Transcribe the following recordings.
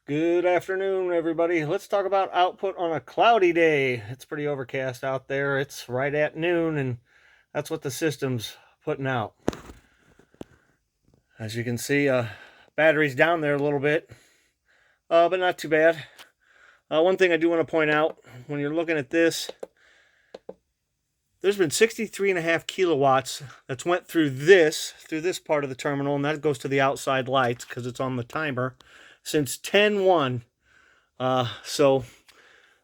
Good afternoon, everybody. Let's talk about output on a cloudy day. It's pretty overcast out there. It's right at noon, and that's what the system's putting out. As you can see, battery's down there a little bit, but not too bad. One thing I do want to point out, when you're looking at this, there's been 63.5 kilowatts that's went through this part of the terminal, and that goes to the outside lights because it's on the timer, since 10:1. So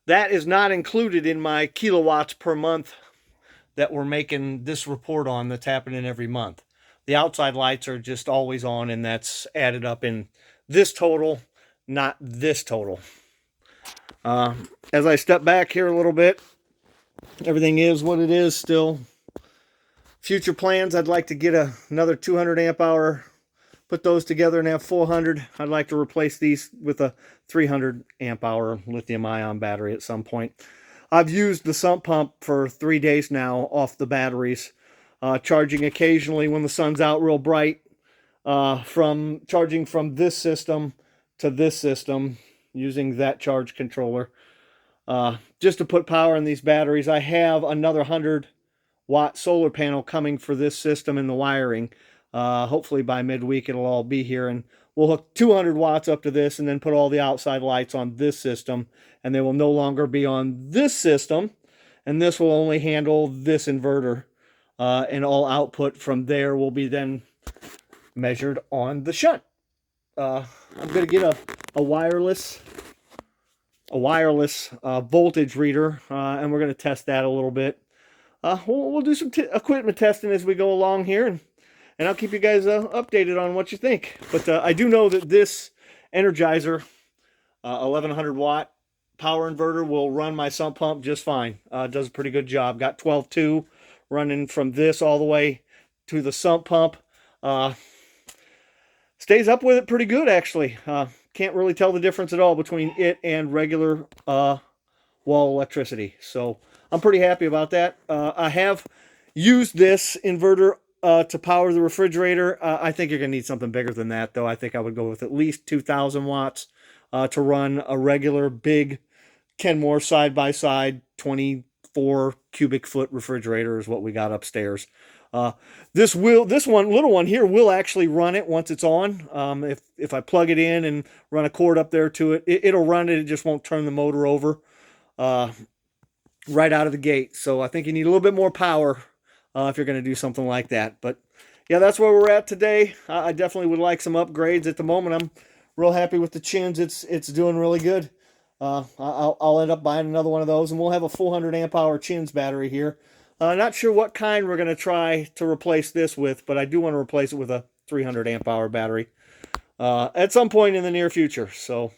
that is not included in my kilowatts per month that we're making this report on that's happening every month. The outside lights are just always on, and that's added up in this total, not this total. As I step back here a little bit, everything is what it is still. Future plans, I'd like to get another 200 amp hour, put those together and have 400. I'd like to replace these with a 300 amp hour lithium ion battery at some point. I've used the sump pump for 3 days now off the batteries, charging occasionally when the sun's out real bright, from charging from this system to this system using that charge controller, just to put power in these batteries. I have another 100-watt solar panel coming for this system in the wiring. Hopefully by midweek it'll all be here, and we'll hook 200 watts up to this and then put all the outside lights on this system, and they will no longer be on this system, and this will only handle this inverter, and all output from there will be then measured on the shunt. I'm going to get a wireless voltage reader, and we're going to test that a little bit. We'll do some equipment testing as we go along here, and I'll keep you guys updated on what you think. But I do know that this Energizer 1100 watt power inverter will run my sump pump just fine. Does a pretty good job. Got 12.2 running from this all the way to the sump pump. Stays up with it pretty good, actually. Can't really tell the difference at all between it and regular wall electricity. So I'm pretty happy about that. I have used this inverter to power the refrigerator. I think you're going to need something bigger than that, though. I think I would go with at least 2,000 watts to run a regular big Kenmore side-by-side 24 cubic foot refrigerator is what we got upstairs. This little one here will actually run it once it's on. If I plug it in and run a cord up there to it, it'll run it. It just won't turn the motor over right out of the gate. So I think you need a little bit more power if you're going to do something like that. But yeah, that's where we're at today. I definitely would like some upgrades. At the moment, I'm real happy with the chins. It's doing really good. I'll end up buying another one of those, and we'll have a 400 amp hour chins battery here. Not sure what kind we're going to try to replace this with, but I do want to replace it with a 300 amp hour battery at some point in the near future. So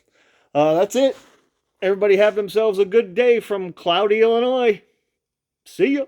that's it. Everybody have themselves a good day from cloudy Illinois. See ya.